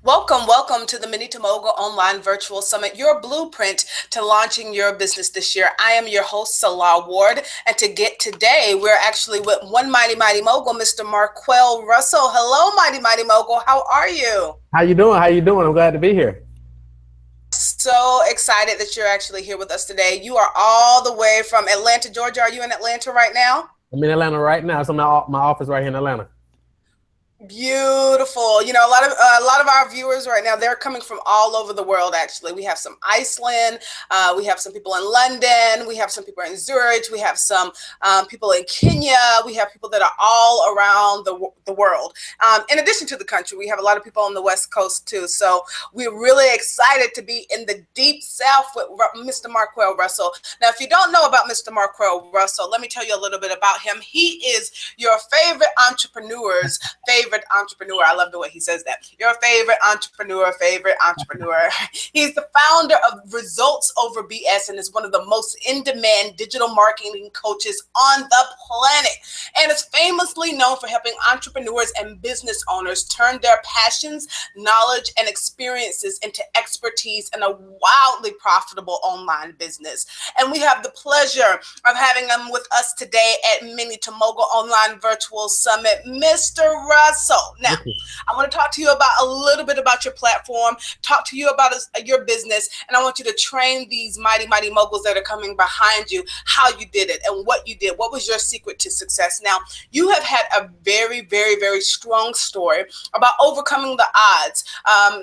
Welcome to the Mini to Mogul Online Virtual Summit, your blueprint to launching your business this year. I am your host, Nselaa Ward, and today, we're actually with one mighty mogul, Mr. Marquel Russell. Hello, mighty mogul. How are you? How you doing? How you doing? I'm glad to be here. So excited that you're actually here with us today. You are all the way from Atlanta, Georgia. Are you in Atlanta right now? I'm in Atlanta right now. So my office right here in Atlanta. Beautiful. You know, a lot of our viewers right now, they're coming from all over the world. Actually, we have some Iceland, we have some people in London, we have some people in Zurich, we have some people in Kenya, we have people that are all around the world. In addition to the country, we have a lot of people on the West Coast too. So we're really excited to be in the deep South with Mr. Marquel Russell. Now, if you don't know about Mr. Marquel Russell, let me tell you a little bit about him. He is your favorite entrepreneur's favorite entrepreneur. I love the way he says that. Your favorite entrepreneur. He's the founder of Results Over BS and is one of the most in-demand digital marketing coaches on the planet, and is famously known for helping entrepreneurs and business owners turn their passions, knowledge, and experiences into expertise in a wildly profitable online business. And we have the pleasure of having him with us today at Mini to Mogul Online Virtual Summit, Mr. Russell. Now, I want to talk to you about a little bit about your platform, talk to you about your business, and I want you to train these mighty moguls that are coming behind you, how you did it and what you did. What was your secret to success? Now, you have had a very strong story about overcoming the odds.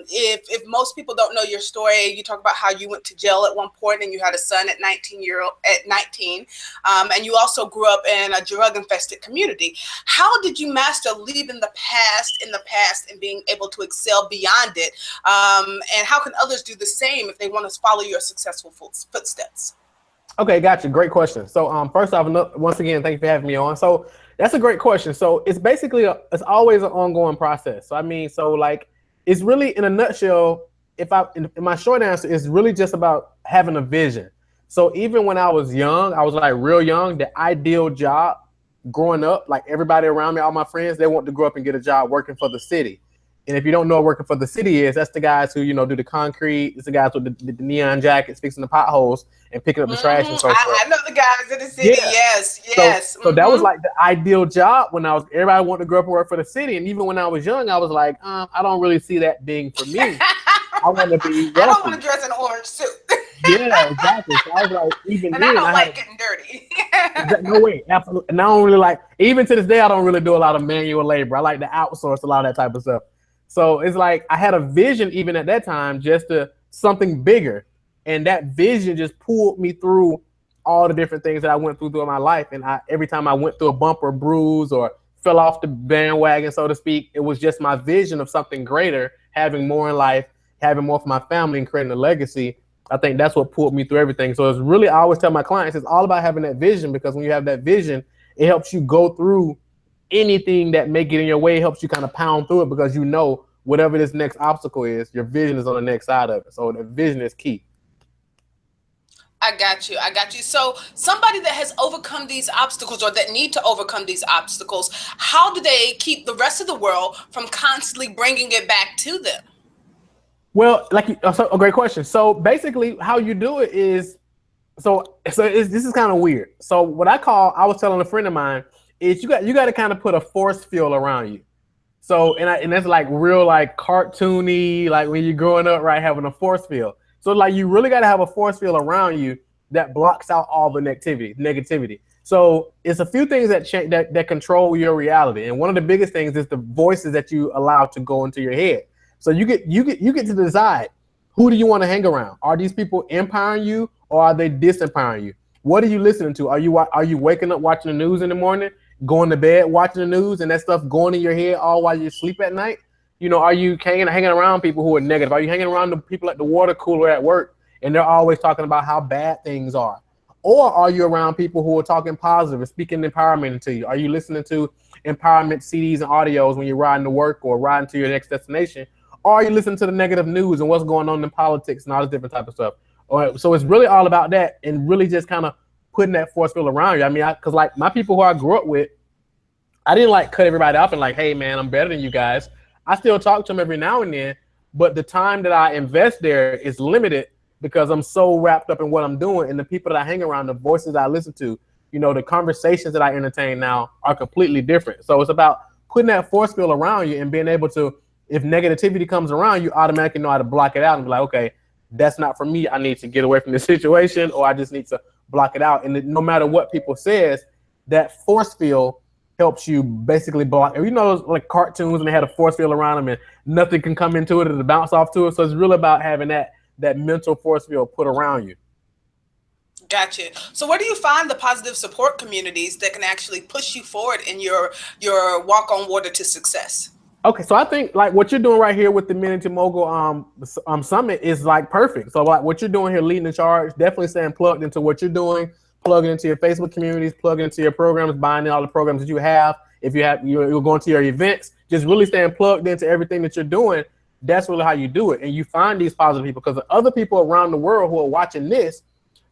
If most people don't know your story, you talk about how you went to jail at one point and you had a son at 19, and you also grew up in a drug-infested community. How did you master leaving the past in the past and being able to excel beyond it? And how can others do the same if they want to follow your successful footsteps? Okay, gotcha. Great question. So first off, once again, thank you for having me on. So that's a great question. So it's basically it's always an ongoing process. So I mean, so like it's really in a nutshell, in my short answer is really just about having a vision. So even when I was young, I was like real young, the ideal job growing up, like everybody around me, all my friends, they want to grow up and get a job working for the city. And if you don't know what working for the city is, that's the guys who, you know, do the concrete. It's the guys with the neon jackets, fixing the potholes and picking up the trash and so forth. I know the guys in the city. Yeah. Yes. So that was like the ideal job when everybody wanted to grow up and work for the city. And even when I was young, I was like, I don't really see that being for me. I want to be wealthy. I don't want to dress in an orange suit. Yeah, exactly. So I was like, even and then, I don't like getting dirty. No way, absolutely. And I don't really like, even to this day, I don't really do a lot of manual labor. I like to outsource a lot of that type of stuff. So it's like I had a vision even at that time, just to something bigger, and that vision just pulled me through all the different things that I went through my life. And every time I went through a bump or bruise or fell off the bandwagon, so to speak, it was just my vision of something greater, having more in life, having more for my family, and creating a legacy. I think that's what pulled me through everything. So it's really, I always tell my clients, it's all about having that vision, because when you have that vision, it helps you go through anything that may get in your way. It helps you kind of pound through it, because you know whatever this next obstacle is, your vision is on the next side of it. So the vision is key. I got you. So somebody that has overcome these obstacles, or that need to overcome these obstacles, how do they keep the rest of the world from constantly bringing it back to them? Well, a great question. So basically how you do it is, this is kind of weird. So what I was telling a friend of mine is you got to kind of put a force field around you. So, and that's like real, like cartoony, like when you're growing up, right, having a force field. So like you really got to have a force field around you that blocks out all the negativity. So it's a few things that control your reality. And one of the biggest things is the voices that you allow to go into your head. So you get to decide, who do you want to hang around? Are these people empowering you, or are they disempowering you? What are you listening to? Are you waking up watching the news in the morning, going to bed watching the news, and that stuff going in your head all while you sleep at night? You know, are you hanging around people who are negative? Are you hanging around the people at the water cooler at work and they're always talking about how bad things are? Or are you around people who are talking positive and speaking empowerment into you? Are you listening to empowerment CDs and audios when you're riding to work or riding to your next destination? Or are you listening to the negative news and what's going on in politics and all this different type of stuff? So it's really all about that, and really just kind of putting that force field around you. I mean, because like my people who I grew up with, I didn't like cut everybody up and like, hey man, I'm better than you guys. I still talk to them every now and then, but the time that I invest there is limited because I'm so wrapped up in what I'm doing, and the people that I hang around, the voices I listen to, the conversations that I entertain now are completely different. So it's about putting that force field around you and being able to, if negativity comes around, you automatically know how to block it out and be like, okay, that's not for me. I need to get away from this situation, or I just need to block it out. And no matter what people says, that force field helps you basically block. Like cartoons, and they had a force field around them, and nothing can come into it or to bounce off to it. So it's really about having that mental force field put around you. Gotcha. So where do you find the positive support communities that can actually push you forward in your walk on water to success? Okay, so I think like what you're doing right here with the Men Into Mogul summit is like perfect. So like what you're doing here, leading the charge, definitely staying plugged into what you're doing, plugging into your Facebook communities, plugging into your programs, buying in all the programs that you have. If you're going to your events, just really staying plugged into everything that you're doing. That's really how you do it. And you find these positive people, because the other people around the world who are watching this,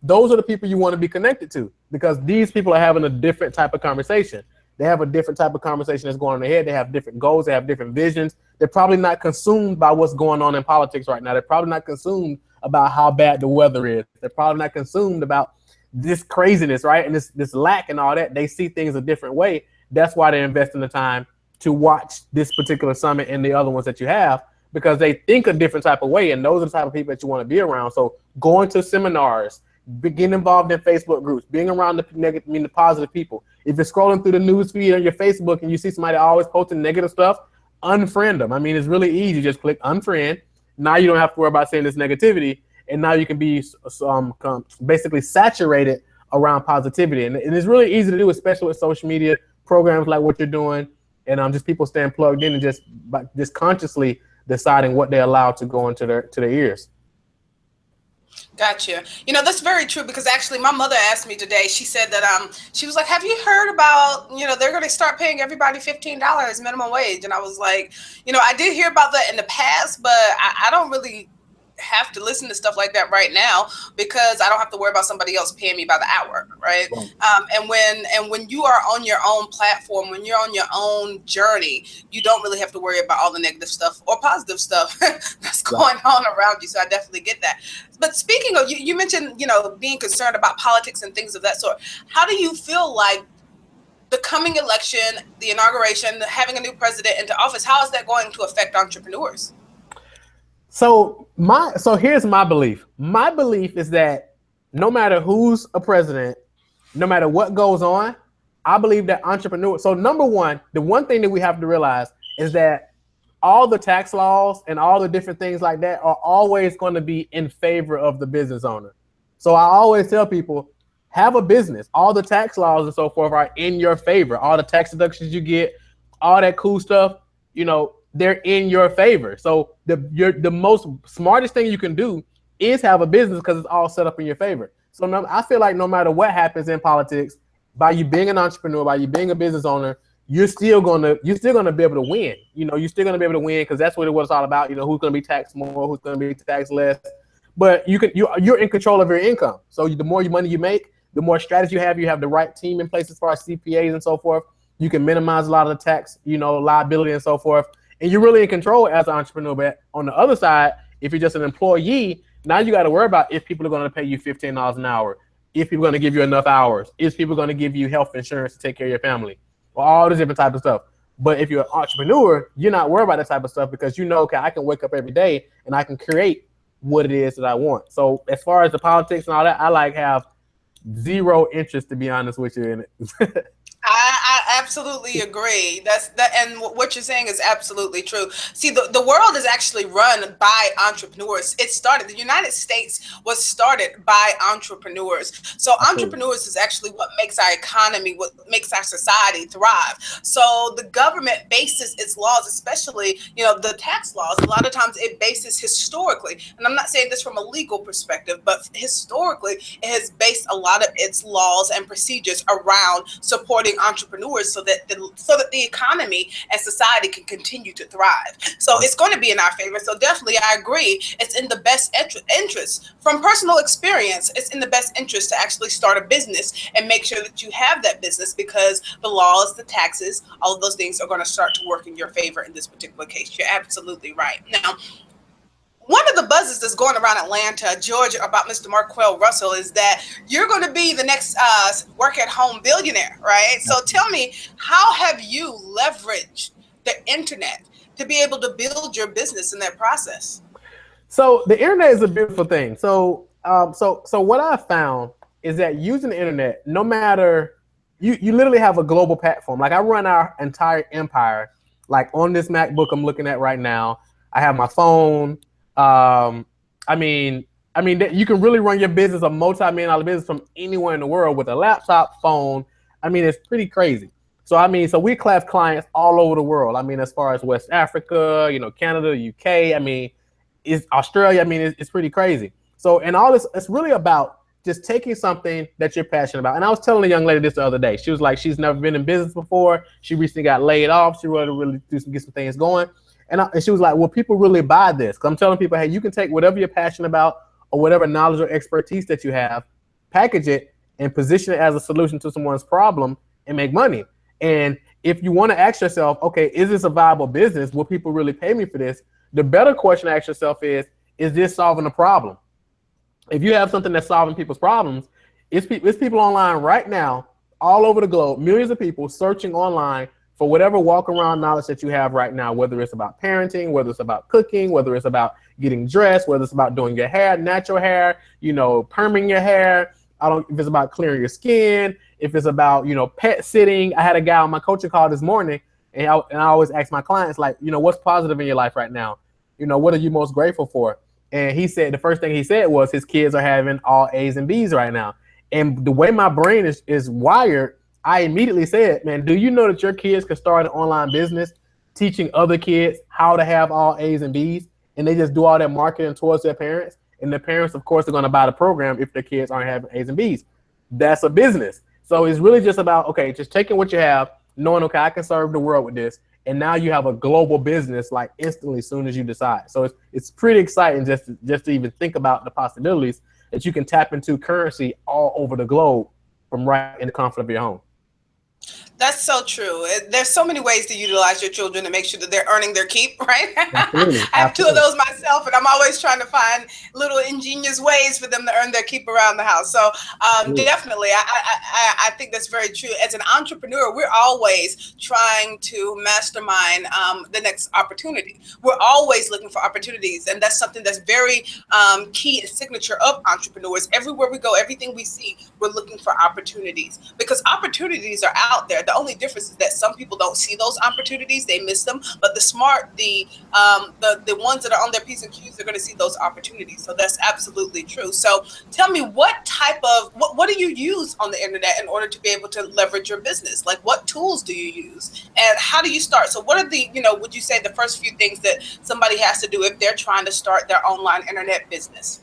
those are the people you want to be connected to, because these people are having a different type of conversation. They have a different type of conversation that's going on in their head. They have different goals. They have different visions. They're probably not consumed by what's going on in politics right now. They're probably not consumed about how bad the weather is. They're probably not consumed about this craziness, right? And this lack and all that. They see things a different way. That's why they invest in the time to watch this particular summit and the other ones that you have, because they think a different type of way. And those are the type of people that you want to be around. So going to seminars, getting involved in Facebook groups, being around the positive people. If you're scrolling through the news feed on your Facebook and you see somebody always posting negative stuff, unfriend them. I mean, it's really easy. Just click unfriend. Now you don't have to worry about saying this negativity, and now you can be basically saturated around positivity. And it's really easy to do, especially with social media programs like what you're doing, and just people staying plugged in and just consciously deciding what they allow to go into their ears. Gotcha. That's very true, because actually my mother asked me today, she said that she was like, have you heard about, they're going to start paying everybody $15 minimum wage? And I was like, I did hear about that in the past, but I don't really have to listen to stuff like that right now, because I don't have to worry about somebody else paying me by the hour, right? And when you are on your own platform, when you're on your own journey, you don't really have to worry about all the negative stuff or positive stuff that's going on around you. So I definitely get that. But speaking of, you mentioned, being concerned about politics and things of that sort. How do you feel like the coming election, the inauguration, having a new president into office, how is that going to affect entrepreneurs? So here's my belief. My belief is that no matter who's a president, no matter what goes on, I believe that entrepreneurs. So number one, the one thing that we have to realize is that all the tax laws and all the different things like that are always going to be in favor of the business owner. So I always tell people, have a business. All the tax laws and so forth are in your favor. All the tax deductions you get, all that cool stuff, they're in your favor. So the most smartest thing you can do is have a business, because it's all set up in your favor. So I feel like no matter what happens in politics, by you being an entrepreneur, by you being a business owner, you're still gonna be able to win. You're still gonna be able to win, because that's what it's all about. Who's gonna be taxed more, who's gonna be taxed less. But you're in control of your income. So the more money you make, the more strategy you have the right team in place as far as CPAs and so forth. You can minimize a lot of the tax, liability and so forth. And you're really in control as an entrepreneur. But on the other side, if you're just an employee, now you got to worry about if people are going to pay you $15 an hour, if people are going to give you enough hours, if people are going to give you health insurance to take care of your family, or all this different type of stuff. But if you're an entrepreneur, you're not worried about that type of stuff, because okay, I can wake up every day and I can create what it is that I want. So as far as the politics and all that, I have zero interest, to be honest with you, in it. I absolutely agree. And what you're saying is absolutely true. See, the world is actually run by entrepreneurs. The United States was started by entrepreneurs. So entrepreneurs is actually what makes our economy, what makes our society thrive. So the government bases its laws, especially, the tax laws. A lot of times it bases historically, and I'm not saying this from a legal perspective, but historically it has based a lot of its laws and procedures around supporting entrepreneurs, so that the economy and society can continue to thrive. So it's going to be in our favor. So definitely, I agree. It's in the best interest. From personal experience, it's in the best interest to actually start a business and make sure that you have that business, because the laws, the taxes, all of those things are going to start to work in your favor in this particular case. You're absolutely right. Now, One of the buzzes that's going around Atlanta, Georgia, about Mr. Marquel Russell is that you're going to be the next work-at-home billionaire, right? So tell me, how have you leveraged the internet to be able to build your business in that process? So the internet is a beautiful thing. So what I found is that using the internet, no matter you literally have a global platform. Like I run our entire empire, like on this MacBook I'm looking at right now. I have my phone. I mean, you can really run your business, a multi-million-dollar business from anywhere in the world with a laptop, phone. I mean, it's pretty crazy. So we have clients all over the world. I mean, as far as West Africa, Canada, UK. I mean, it's Australia. I mean, it's pretty crazy. So, and all this, it's really about just taking something that you're passionate about. And I was telling a young lady this the other day. She was like, she's never been in business before. She recently got laid off. She wanted to really get some things going. And she was like, well, people really buy this. Because I'm telling people, hey, you can take whatever you're passionate about or whatever knowledge or expertise that you have, package it, and position it as a solution to someone's problem and make money. And if you want to ask yourself, okay, is this a viable business? Will people really pay me for this? The better question to ask yourself is this solving a problem? If you have something that's solving people's problems, it's people online right now, all over the globe, millions of people searching online for whatever walk-around knowledge that you have right now, whether it's about parenting, whether it's about cooking, whether it's about getting dressed, whether it's about doing your hair, natural hair, perming your hair. If it's about clearing your skin, if it's about, pet sitting. I had a guy on my coaching call this morning, and I always ask my clients, like, what's positive in your life right now? What are you most grateful for? And he said, the first thing he said was his kids are having all A's and B's right now. And the way my brain is wired, I immediately said, man, do you know that your kids can start an online business teaching other kids how to have all A's and B's? And they just do all that marketing towards their parents. And the parents, of course, are going to buy the program if their kids aren't having A's and B's. That's a business. So it's really just about, okay, just taking what you have, knowing, okay, I can serve the world with this. And now you have a global business like instantly as soon as you decide. So it's pretty exciting just to even think about the possibilities that you can tap into currency all over the globe from right in the comfort of your home. That's so true. There's so many ways to utilize your children to make sure that they're earning their keep, right? Absolutely. I have two of those myself, and I'm always trying to find little ingenious ways for them to earn their keep around the house. So definitely, I think that's very true. As an entrepreneur, we're always trying to mastermind the next opportunity. We're always looking for opportunities, and that's something that's very key and signature of entrepreneurs. Everywhere we go, everything we see, we're looking for opportunities, because opportunities are out there. The only difference is that some people don't see those opportunities, they miss them, but the smart, the ones that are on their P's and Q's are going to see those opportunities. So that's absolutely true. So tell me, what do you use on the internet in order to be able to leverage your business? Like, what tools do you use, and how do you start? So what are the, would you say the first few things that somebody has to do if they're trying to start their online internet business?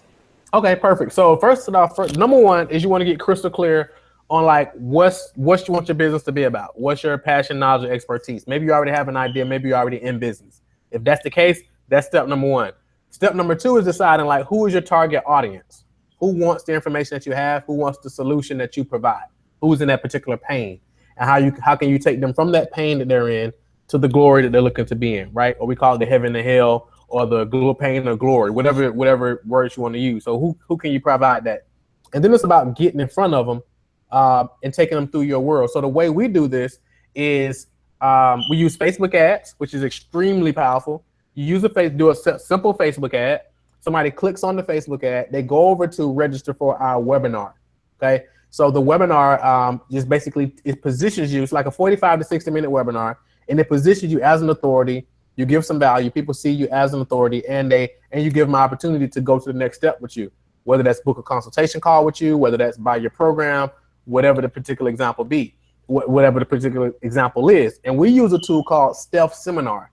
Okay, perfect. So first off, number one is you want to get crystal clear on like what you want your business to be about. What's your passion, knowledge, or expertise? Maybe you already have an idea. Maybe you're already in business. If that's the case, that's step number one. Step number two is deciding like who is your target audience? Who wants the information that you have? Who wants the solution that you provide? Who's in that particular pain? And how can you take them from that pain that they're in to the glory that they're looking to be in, right? Or we call it the heaven and hell, or the pain or glory, whatever words you want to use. So who can you provide that? And then it's about getting in front of them and taking them through your world. So the way we do this is we use Facebook ads, which is extremely powerful. You do a simple Facebook ad. Somebody clicks on the Facebook ad. They go over to register for our webinar. Okay. So the webinar just basically, it positions you. It's like a 45 to 60 minute webinar, and it positions you as an authority. You give some value. People see you as an authority, and you give them an opportunity to go to the next step with you, whether that's book a consultation call with you, whether that's buy your program, whatever the particular example is. And we use a tool called Stealth Seminar.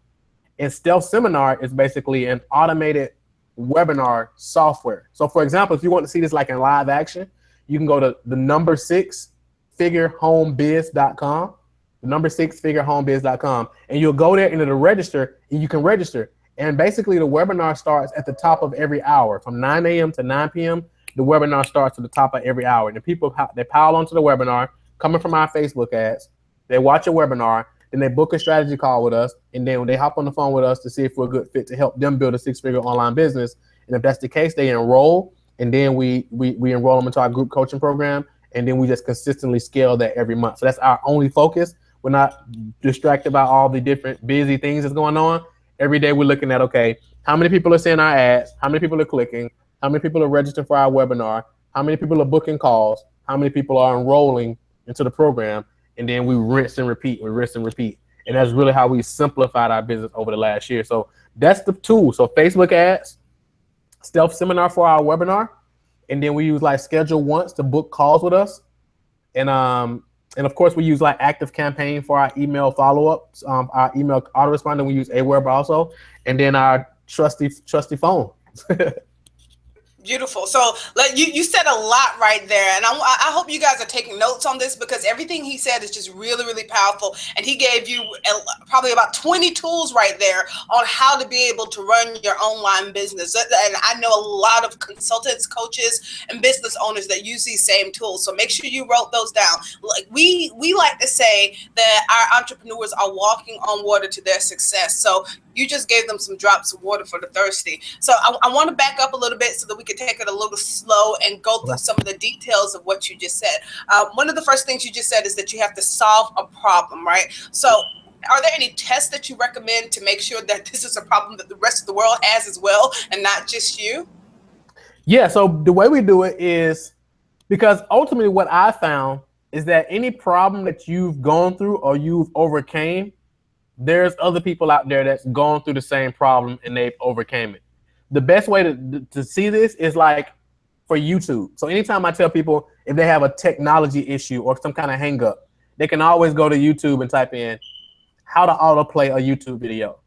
And Stealth Seminar is basically an automated webinar software. So for example, if you want to see this like in live action, you can go to the number 6figurehomebiz.com, the number 6figurehomebiz.com, and you'll go there into the register, and you can register. And basically the webinar starts at the top of every hour from 9 a.m. to 9 p.m. The webinar starts at the top of every hour. And the people, they pile onto the webinar, coming from our Facebook ads. They watch a webinar. then they book a strategy call with us, and then when they hop on the phone with us to see if we're a good fit to help them build a 6-figure online business. And if that's the case, they enroll, and then we enroll them into our group coaching program, and then we just consistently scale that every month. So that's our only focus. We're not distracted by all the different busy things that's going on. Every day we're looking at, okay, how many people are seeing our ads? How many people are clicking? How many people are registering for our webinar? How many people are booking calls? How many people are enrolling into the program? And then we rinse and repeat. And that's really how we simplified our business over the last year. So that's the tool. So Facebook ads, stealth seminar for our webinar. And then we use like schedule once to book calls with us. And of course we use like active campaign for our email follow-ups, our email autoresponder. We use Aweber also. And then our trusty phone. Beautiful. So you said a lot right there, and I hope you guys are taking notes on this, because everything he said is just really, really powerful. And he gave you probably about 20 tools right there on how to be able to run your online business. And I know a lot of consultants, coaches, and business owners that use these same tools. So make sure you wrote those down. Like we like to say that our entrepreneurs are walking on water to their success. So you just gave them some drops of water for the thirsty. So I want to back up a little bit so that we can take it a little slow and go through some of the details of what you just said. One of the first things you just said is that you have to solve a problem, right? So are there any tests that you recommend to make sure that this is a problem that the rest of the world has as well, and not just you? Yeah, so the way we do it is, because ultimately what I found is that any problem that you've gone through or you've overcame, there's other people out there that's gone through the same problem and they've overcame it. The best way to see this is like for YouTube. So anytime I tell people if they have a technology issue or some kind of hang up, they can always go to YouTube and type in how to autoplay a YouTube video,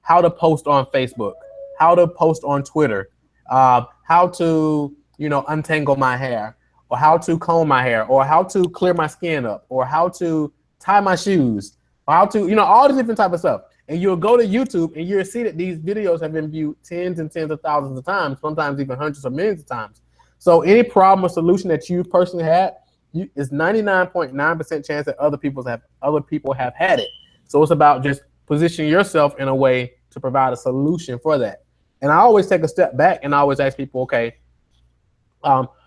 how to post on Facebook, how to post on Twitter, how to, untangle my hair, or how to comb my hair, or how to clear my skin up, or how to tie my shoes, how to, all this different type of stuff. And you'll go to YouTube and you'll see that these videos have been viewed tens and tens of thousands of times, sometimes even hundreds of millions of times. So any problem or solution that you personally had, it's 99.9% chance that other people have had it. So it's about just positioning yourself in a way to provide a solution for that. And I always take a step back and I always ask people, okay,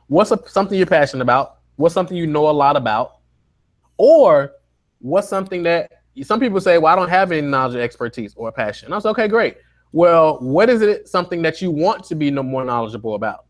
what's something you're passionate about? What's something you know a lot about? Or what's something that some people say, well, I don't have any knowledge or expertise or passion. And I was okay, great. Well, what is it, something that you want to be more knowledgeable about?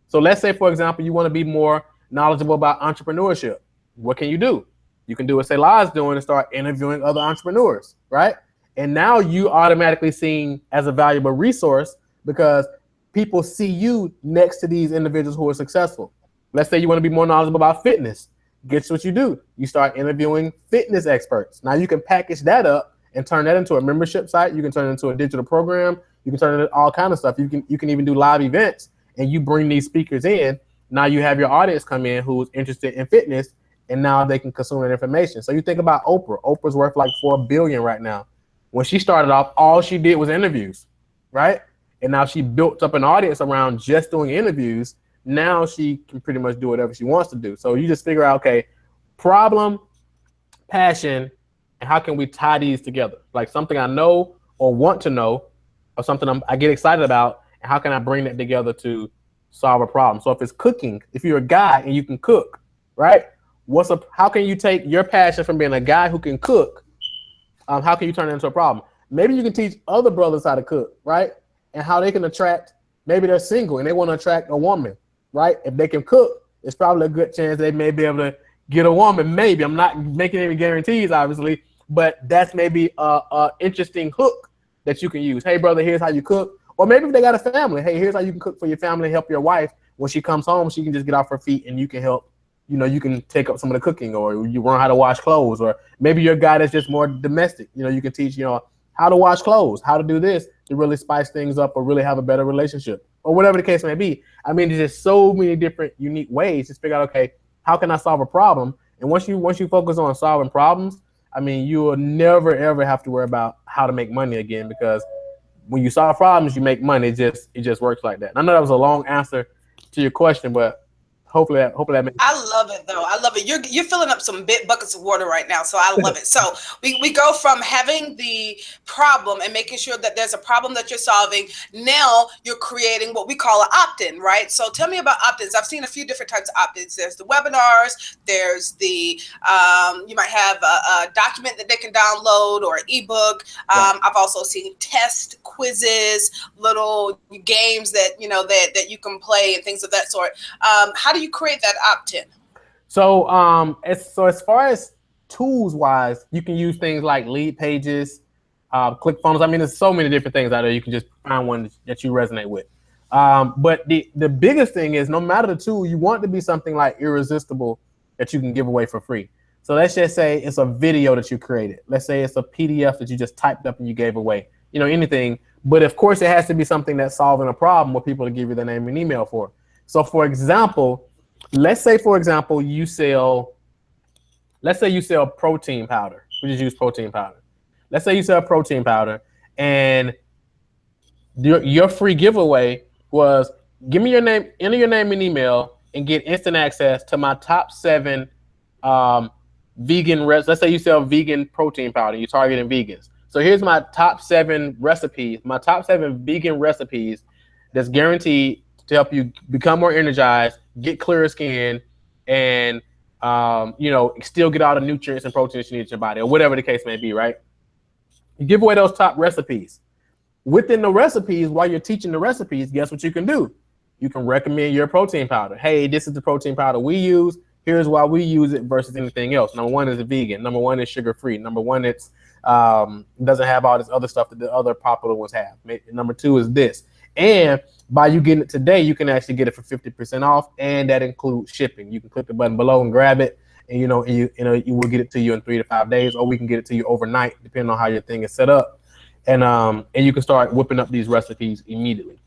So let's say, for example, you want to be more knowledgeable about entrepreneurship. What can you do? You can do what Nselaa is doing and start interviewing other entrepreneurs, right? And now you automatically seen as a valuable resource because people see you next to these individuals who are successful. Let's say you want to be more knowledgeable about fitness. Guess what you do? You start interviewing fitness experts. Now you can package that up and turn that into a membership site. You can turn it into a digital program. You can turn it into all kinds of stuff. You can even do live events, and you bring these speakers in. Now you have your audience come in who's interested in fitness, and now they can consume that information. So you think about Oprah. Oprah's worth like $4 billion right now. When she started off, all she did was interviews, right? And now she built up an audience around just doing interviews. Now she can pretty much do whatever she wants to do. So you just figure out, okay, problem, passion, and how can we tie these together? Like something I know or want to know, or something I get excited about, and how can I bring that together to solve a problem? So if it's cooking, if you're a guy and you can cook, right? How can you take your passion from being a guy who can cook? How can you turn it into a problem? Maybe you can teach other brothers how to cook, right? And how they can attract, maybe they're single and they want to attract a woman. Right? If they can cook, it's probably a good chance they may be able to get a woman. Maybe. I'm not making any guarantees, obviously, but that's maybe a interesting hook that you can use. Hey, brother, here's how you cook. Or maybe if they got a family, hey, here's how you can cook for your family, help your wife. When she comes home, she can just get off her feet and you can help. You can take up some of the cooking, or you learn how to wash clothes, or maybe you're a guy that's just more domestic. You can teach, how to wash clothes, how to do this to really spice things up or really have a better relationship, or whatever the case may be. I mean, there's just so many different unique ways to figure out, okay, how can I solve a problem? And once you focus on solving problems, I mean, you will never, ever have to worry about how to make money again, because when you solve problems, you make money. It just works like that. And I know that was a long answer to your question, but Hopefully that makes I sense. love it though. I love it. You're filling up some big buckets of water right now, so I love it. So we go from having the problem and making sure that there's a problem that you're solving. Now you're creating what we call an opt-in, right? So tell me about opt-ins. I've seen a few different types of opt-ins. There's the webinars. There's the you might have a document that they can download or an ebook. Right. I've also seen test quizzes, little games that that you can play and things of that sort. How do you create that opt-in? So as far as tools wise, you can use things like lead pages, ClickFunnels. I mean, there's so many different things out there. You can just find one that you resonate with. But the biggest thing is, no matter the tool, you want it to be something like irresistible that you can give away for free. So let's just say it's a video that you created. Let's say it's a PDF that you just typed up and you gave away. Anything. But of course, it has to be something that's solving a problem where people to give you their name and email for. So for example, let's say you sell protein powder. We just use protein powder. Let's say you sell protein powder, and your free giveaway was give me your name, enter your name and email, and get instant access to my top 7 vegan let's say you sell vegan protein powder, you're targeting vegans. So here's my top 7 recipes, my top 7 vegan recipes that's guaranteed to help you become more energized, get clearer skin, and still get all the nutrients and proteins you need in your body, or whatever the case may be, right? You give away those top recipes. Within the recipes, while you're teaching the recipes, guess what you can do? You can recommend your protein powder. Hey, this is the protein powder we use. Here's why we use it versus anything else. Number 1 is vegan. Number 1 is sugar-free. Number 1, it's doesn't have all this other stuff that the other popular ones have. Number 2 is this. And by you getting it today, you can actually get it for 50% off, and that includes shipping. You can click the button below and grab it, and you will get it to you in 3 to 5 days, or we can get it to you overnight, depending on how your thing is set up. And you can start whipping up these recipes immediately.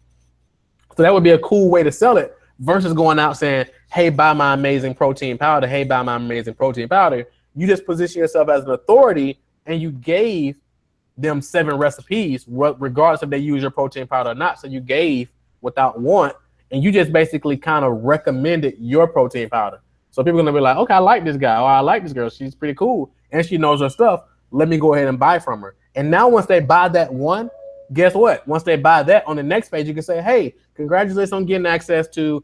So that would be a cool way to sell it versus going out saying, hey, buy my amazing protein powder. Hey, buy my amazing protein powder. You just position yourself as an authority, and you gave them 7 recipes, regardless if they use your protein powder or not. So you gave without want, and you just basically kind of recommended your protein powder. So people are going to be like, okay, I like this guy, or I like this girl. She's pretty cool, and she knows her stuff. Let me go ahead and buy from her. And now once they buy that one, guess what? Once they buy that, on the next page, you can say, hey, congratulations on getting access to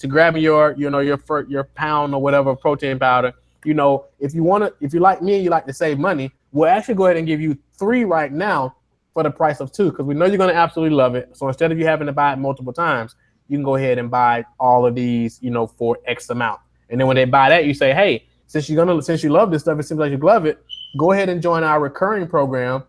grabbing your pound or whatever protein powder. If you like me and you like to save money, we'll actually go ahead and give you 3 right now for the price of 2, because we know you're going to absolutely love it. So instead of you having to buy it multiple times, you can go ahead and buy all of these, for X amount. And then when they buy that, you say, hey, since you love this stuff, it seems like you love it, go ahead and join our recurring program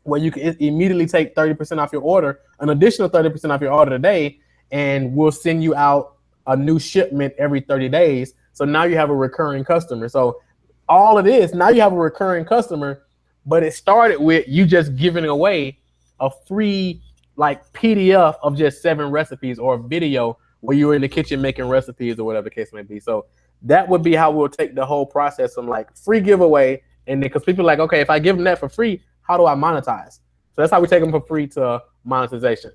where you can immediately take 30% off your order, an additional 30% off your order today, and we'll send you out a new shipment every 30 days. So now you have a recurring customer. So all it is, now you have a recurring customer, but it started with you just giving away a free PDF of just 7 recipes, or a video where you were in the kitchen making recipes or whatever the case may be. So that would be how we'll take the whole process from free giveaway. And then, because people are like, okay, if I give them that for free, how do I monetize? So that's how we take them from free to monetization.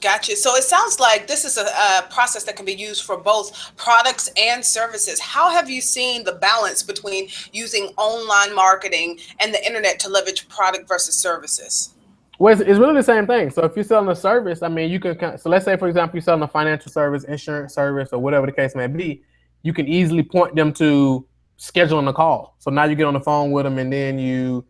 Gotcha. So it sounds like this is a process that can be used for both products and services. How have you seen the balance between using online marketing and the internet to leverage product versus services? Well, it's really the same thing. So if you're selling a service, I mean, you can. So let's say, for example, you're selling a financial service, insurance service, or whatever the case may be. You can easily point them to scheduling a call. So now you get on the phone with them, and then you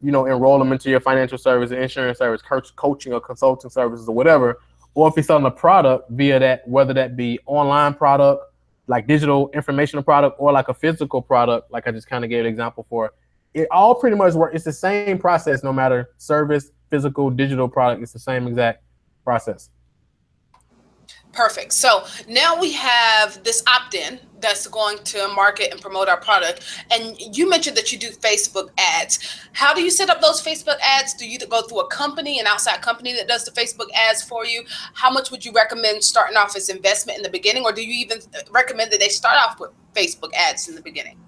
enroll them into your financial service, insurance service, coaching or consulting services, or whatever. Or if you're selling a product via that, whether that be online product, like digital informational product, or like a physical product, like I just kind of gave an example for, it all pretty much works. It's the same process, no matter service, physical, digital product. It's the same exact process. Perfect. So now we have this opt-in that's going to market and promote our product. And you mentioned that you do Facebook ads. How do you set up those Facebook ads? Do you go through a company, an outside company that does the Facebook ads for you? How much would you recommend starting off as investment in the beginning? Or do you even recommend that they start off with Facebook ads in the beginning?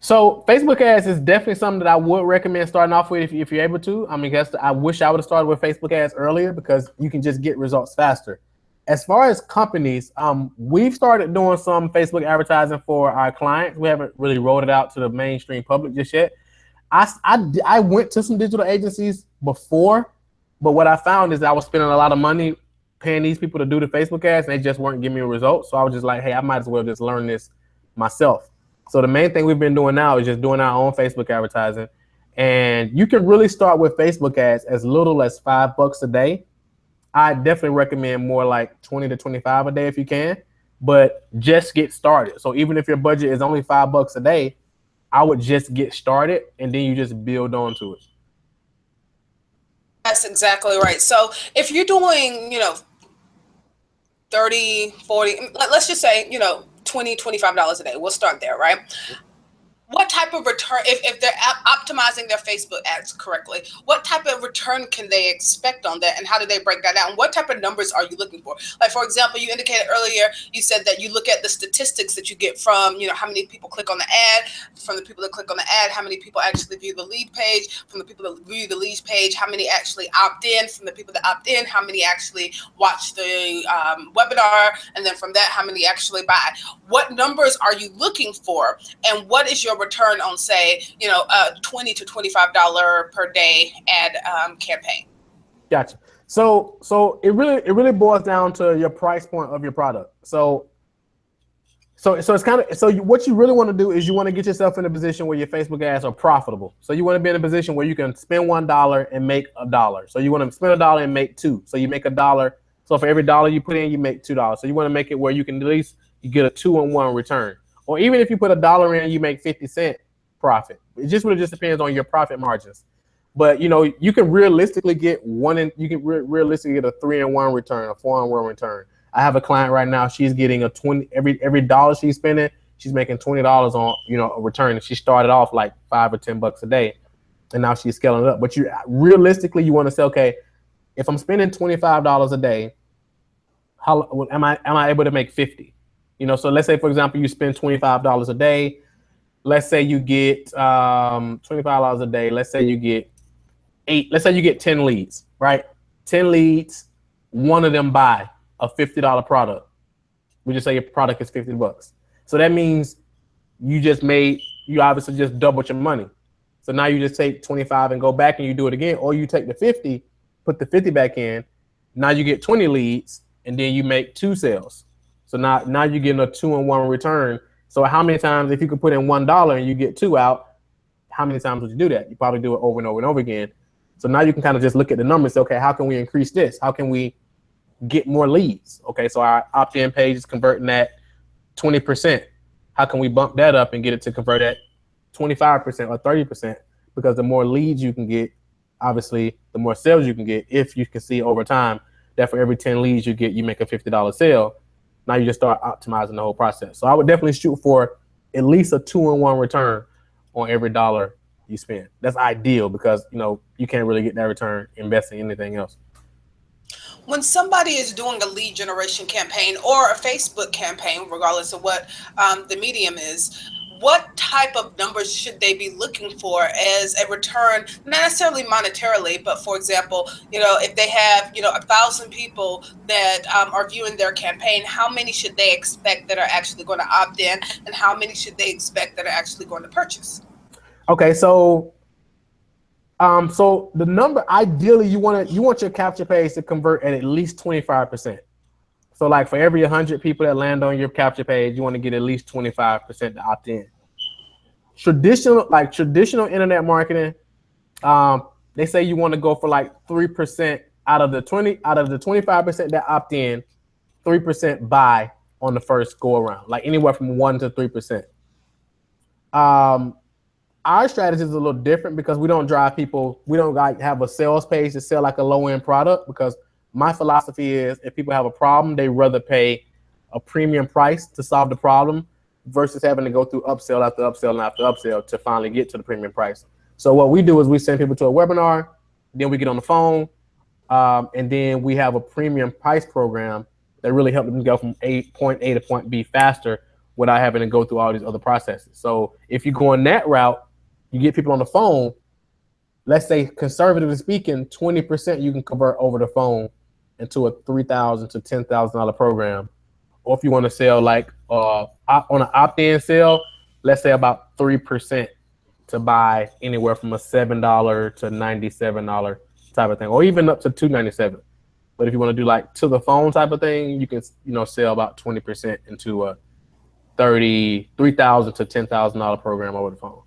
So Facebook ads is definitely something that I would recommend starting off with if you're able to. I mean, I wish I would have started with Facebook ads earlier, because you can just get results faster. as far as companies, we've started doing some Facebook advertising for our clients. We haven't really rolled it out to the mainstream public just yet. I went to some digital agencies before, but what I found is that I was spending a lot of money paying these people to do the Facebook ads, and they just weren't giving me a result. So I was just like, hey, I might as well just learn this myself. So the main thing we've been doing now is just doing our own Facebook advertising. And you can really start with Facebook ads as little as $5 a day. I definitely recommend more like 20 to 25 a day if you can, but just get started. So even if your budget is only $5 a day, I would just get started and then you just build onto it. That's exactly right. So if you're doing, 30, 40, let's just say, $20, $25 a day. We'll start there, right? What type of return, if they're optimizing their Facebook ads correctly, what type of return can they expect on that, and how do they break that down? What type of numbers are you looking for? Like, for example, you indicated earlier, you said that you look at the statistics that you get from, how many people click on the ad, from the people that click on the ad, how many people actually view the lead page, from the people that view the lead page, how many actually opt in, from the people that opt in, how many actually watch the webinar, and then from that, how many actually buy. What numbers are you looking for, and what is your return on, say, $20 to $25 per day ad campaign? Gotcha. So it really boils down to your price point of your product. So it's kind of, what you really want to do is you want to get yourself in a position where your Facebook ads are profitable. So you want to be in a position where you can spend $1 and make $1. So you want to spend $1 and make $2. So you make $1. So for every dollar you put in, you make $2. So you want to make it where you can at least you get a 2-in-1 return. Or even if you put $1 in, you make 50-cent profit. It just really just depends on your profit margins. But you can realistically get realistically get a 3-in-1 return, a 4-in-1 return. I have a client right now. She's getting a 20 every dollar she's spending. She's making $20 on a return. And she started off like $5 or $10 a day, and now she's scaling it up. But you realistically want to say, okay, if I'm spending $25 a day, how am I able to make 50? So let's say, for example, you spend $25 a day. Let's say you get $25 a day. Let's say you get 8. Let's say you get 10 leads, right? 10 leads. One of them buy a $50 product. We just say your product is $50. So that means you obviously just doubled your money. So now you just take 25 and go back and you do it again, or you take the 50, put the 50 back in. Now you get 20 leads, and then you make 2 sales. So now you're getting a 2-in-1 return. So how many times, if you could put in $1 and you get 2 out, how many times would you do that? You probably do it over and over and over again. So now you can kind of just look at the numbers and say, okay, how can we increase this? How can we get more leads? Okay, so our opt-in page is converting at 20%. How can we bump that up and get it to convert at 25% or 30%? Because the more leads you can get, obviously, the more sales you can get. If you can see over time that for every 10 leads you get, you make a $50 sale. Now you just start optimizing the whole process. So I would definitely shoot for at least a 2-in-1 return on every dollar you spend. That's ideal because you can't really get that return investing in anything else. When somebody is doing a lead generation campaign or a Facebook campaign, regardless of what the medium is, what type of numbers should they be looking for as a return, not necessarily monetarily, but for example, if they have, 1,000 people that are viewing their campaign, how many should they expect that are actually going to opt in, and how many should they expect that are actually going to purchase? Okay, so the number, ideally, you want your capture page to convert at least 25%. So like for every 100 people that land on your capture page, you want to get at least 25% to opt in. Traditional internet marketing, they say you want to go for like 3% out of the 25% that opt in, 3% buy on the first go around, like anywhere from 1 to 3%. Our strategy is a little different because we don't drive people. We don't have a sales page to sell like a low end product, because my philosophy is if people have a problem, they rather pay a premium price to solve the problem versus having to go through upsell after upsell after upsell to finally get to the premium price. So what we do is we send people to a webinar, then we get on the phone, and then we have a premium price program that really helps them go from point A to point B faster without having to go through all these other processes. So if you go on that route, you get people on the phone, let's say conservatively speaking, 20% you can convert over the phone into a $3,000 to $10,000 program. Or if you want to sell like on an opt-in sale, let's say about 3% to buy anywhere from a $7 to $97 type of thing, or even up to $297. But if you want to do like to the phone type of thing, you can sell about 20% into a $3,000 to $10,000 program over the phone.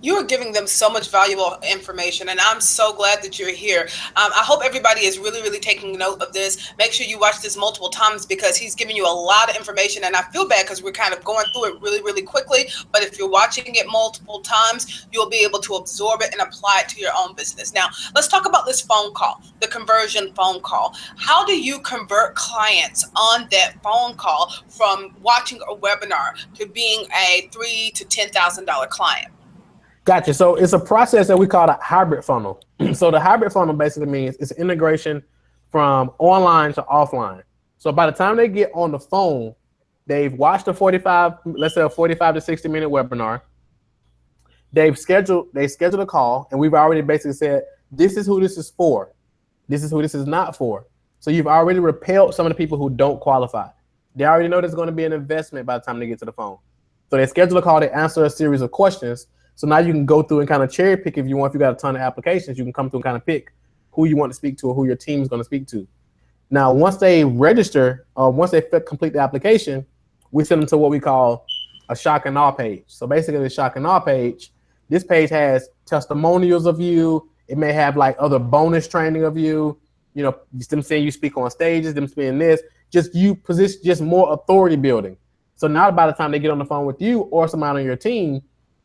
You are giving them so much valuable information, and I'm so glad that you're here. I hope everybody is really, really taking note of this. Make sure you watch this multiple times because he's giving you a lot of information, and I feel bad because we're kind of going through it really, really quickly. But if you're watching it multiple times, you'll be able to absorb it and apply it to your own business. Now, let's talk about this phone call, the conversion phone call. How do you convert clients on that phone call from watching a webinar to being a $3,000 to $10,000 client? Gotcha. So it's a process that we call a hybrid funnel. So the hybrid funnel basically means it's integration from online to offline. So by the time they get on the phone, they've watched let's say a 45 to 60 minute webinar. They scheduled a call, and we've already basically said, this is who this is for. This is who this is not for. So you've already repelled some of the people who don't qualify. They already know there's going to be an investment by the time they get to the phone. So they schedule a call, they answer a series of questions. So now you can go through and kind of cherry pick if you want. If you got a ton of applications, you can come through and kind of pick who you want to speak to or who your team is going to speak to. Now, once they register, once they complete the application, we send them to what we call a shock and awe page. So basically, the shock and awe page, this page has testimonials of you. It may have like other bonus training of you. Them saying you speak on stages, them saying this, just you position, just more authority building. So now by the time they get on the phone with you or somebody on your team,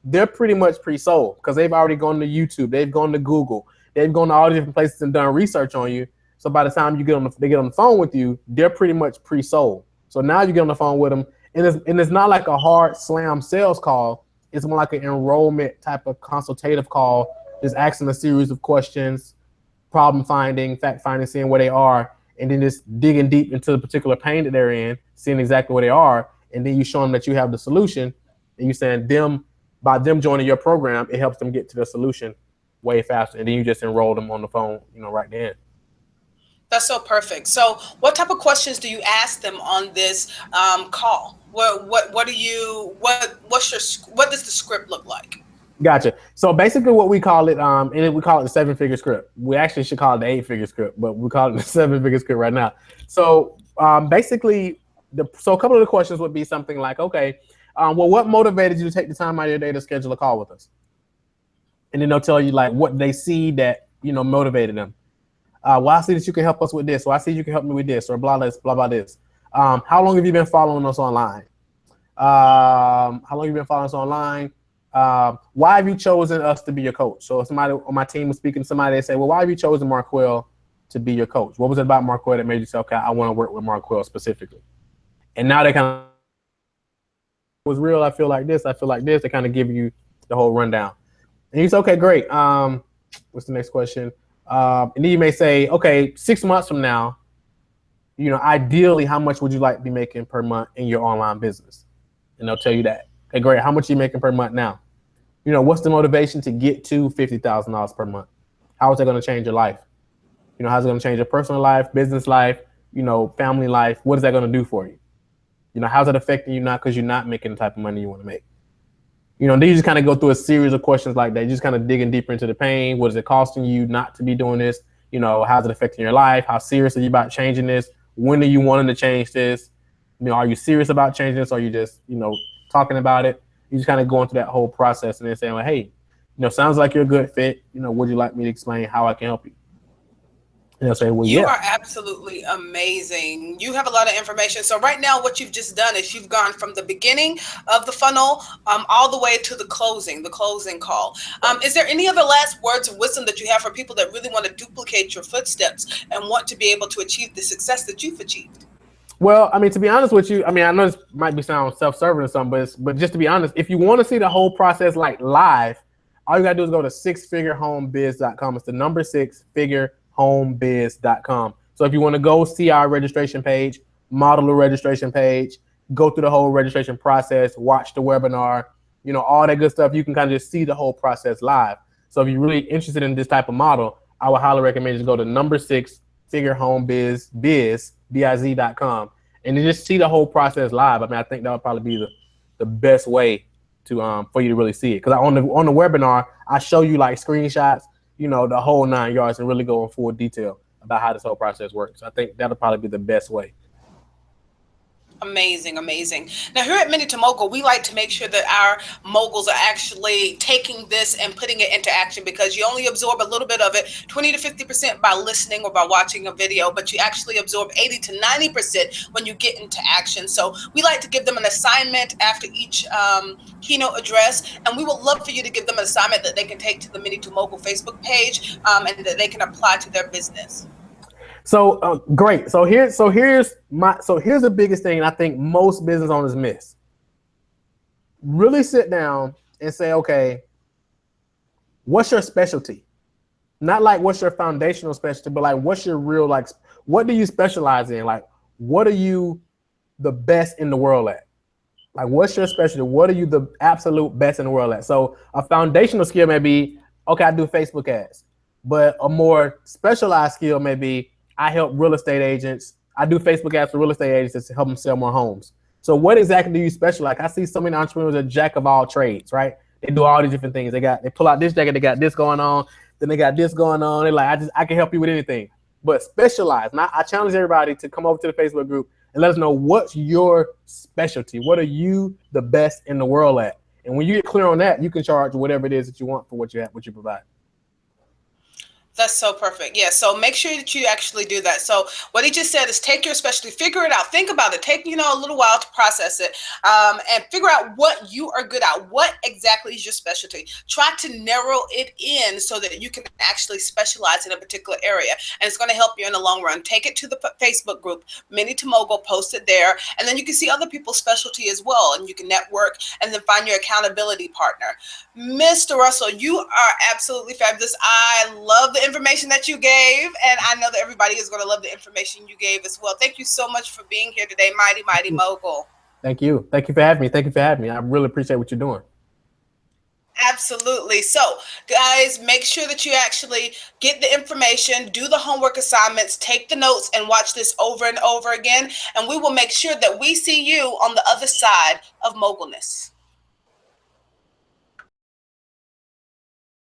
they're pretty much pre-sold because they've already gone to YouTube, they've gone to Google, they've gone to all the different places and done research on you. So by the time they get on the phone with you, they're pretty much pre-sold. So now you get on the phone with them, and it's not like a hard slam sales call. It's more like an enrollment type of consultative call, just asking a series of questions, problem finding, fact finding, seeing where they are, and then just digging deep into the particular pain that they're in, seeing exactly where they are, and then you show them that you have the solution, and you saying by them joining your program, it helps them get to the solution way faster. And then you just enroll them on the phone, right then. That's so perfect. So what type of questions do you ask them on this call? What does the script look like? Gotcha. So basically what we call it, and we call it the 7-figure script. We actually should call it the 8-figure script, but we call it the 7-figure script right now. So basically, so a couple of the questions would be something like, okay, well, what motivated you to take the time out of your day to schedule a call with us? And then they'll tell you like what they see that, motivated them. Well, I see that you can help us with this. Or I see you can help me with this, or blah, blah this. How long have you been following us online? Why have you chosen us to be your coach? So if somebody on my team was speaking to somebody, they say, well, why have you chosen Marquel to be your coach? What was it about Marquel that made you say, okay, I want to work with Marquel specifically? And now they kind of was real. I feel like this. They kind of give you the whole rundown. And you say, okay, great. What's the next question? And then you may say, okay, 6 months from now, ideally, how much would you like to be making per month in your online business? And they'll tell you that. Okay, great. How much are you making per month now? What's the motivation to get to $50,000 per month? How is that going to change your life? How's it going to change your personal life, business life, family life? What is that going to do for you? How's it affecting you now because you're not making the type of money you want to make? Then you just kind of go through a series of questions like that. You just kind of digging deeper into the pain. What is it costing you not to be doing this? How's it affecting your life? How serious are you about changing this? When are you wanting to change this? Are you serious about changing this? Or are you just, talking about it? You just kind of going through that whole process and then saying, well, hey, sounds like you're a good fit. Would you like me to explain how I can help you? And they'll say, well, you yeah. are absolutely amazing. You have a lot of information. So right now, what you've just done is you've gone from the beginning of the funnel all the way to the closing call. Is there any other last words of wisdom that you have for people that really want to duplicate your footsteps and want to be able to achieve the success that you've achieved? Well, to be honest with you, I know this might be sound self-serving or something, but just to be honest, if you want to see the whole process like live, all you got to do is go to 6figurehomebiz.com. It's the number 6figurehomebiz.com. So if you want to go see our registration page, model the registration page, go through the whole registration process, watch the webinar, all that good stuff, you can kind of just see the whole process live. So if you're really interested in this type of model, I would highly recommend you go to number 6 biz.com, and then just see the whole process live. I mean, I think that would probably be the best way to for you to really see it. Because on the webinar, I show you like screenshots, the whole 9 yards, and really go in full detail about how this whole process works. I think that'll probably be the best way. Amazing, amazing. Now here at Mini to Mogul, we like to make sure that our moguls are actually taking this and putting it into action, because you only absorb a little bit of it, 20 to 50% by listening or by watching a video, but you actually absorb 80 to 90% when you get into action. So we like to give them an assignment after each keynote address, and we would love for you to give them an assignment that they can take to the Mini to Mogul Facebook page and that they can apply to their business. So great. So here's the biggest thing I think most business owners miss. Really sit down and say, okay, what's your specialty? Not like what's your foundational specialty, but like what's your real, like, what do you specialize in? Like, what are you the best in the world at? Like, what's your specialty? What are you the absolute best in the world at? So a foundational skill may be, okay, I do Facebook ads, but a more specialized skill may be, I help real estate agents. I do Facebook ads for real estate agents to help them sell more homes. So what exactly do you specialize? I see so many entrepreneurs are jack of all trades, right? They do all these different things. They pull out this jacket, they got this going on, then they got this going on. They're like, I can help you with anything. But specialize. Now I challenge everybody to come over to the Facebook group and let us know what's your specialty. What are you the best in the world at? And when you get clear on that, you can charge whatever it is that you want for what you provide. That's so perfect. Yeah. So make sure that you actually do that. So what he just said is take your specialty, figure it out, think about it, take, a little while to process it, and figure out what you are good at. What exactly is your specialty? Try to narrow it in so that you can actually specialize in a particular area. And it's going to help you in the long run. Take it to the Facebook group, Mini to Mogul, post it there. And then you can see other people's specialty as well. And you can network and then find your accountability partner. Mr. Russell, you are absolutely fabulous. I love the information that you gave, and I know that everybody is going to love the information you gave as well. Thank you so much for being here today, Mighty Mogul. Thank you. Thank you for having me. I really appreciate what you're doing. Absolutely. So, guys, make sure that you actually get the information, do the homework assignments, take the notes, and watch this over and over again. And we will make sure that we see you on the other side of mogulness.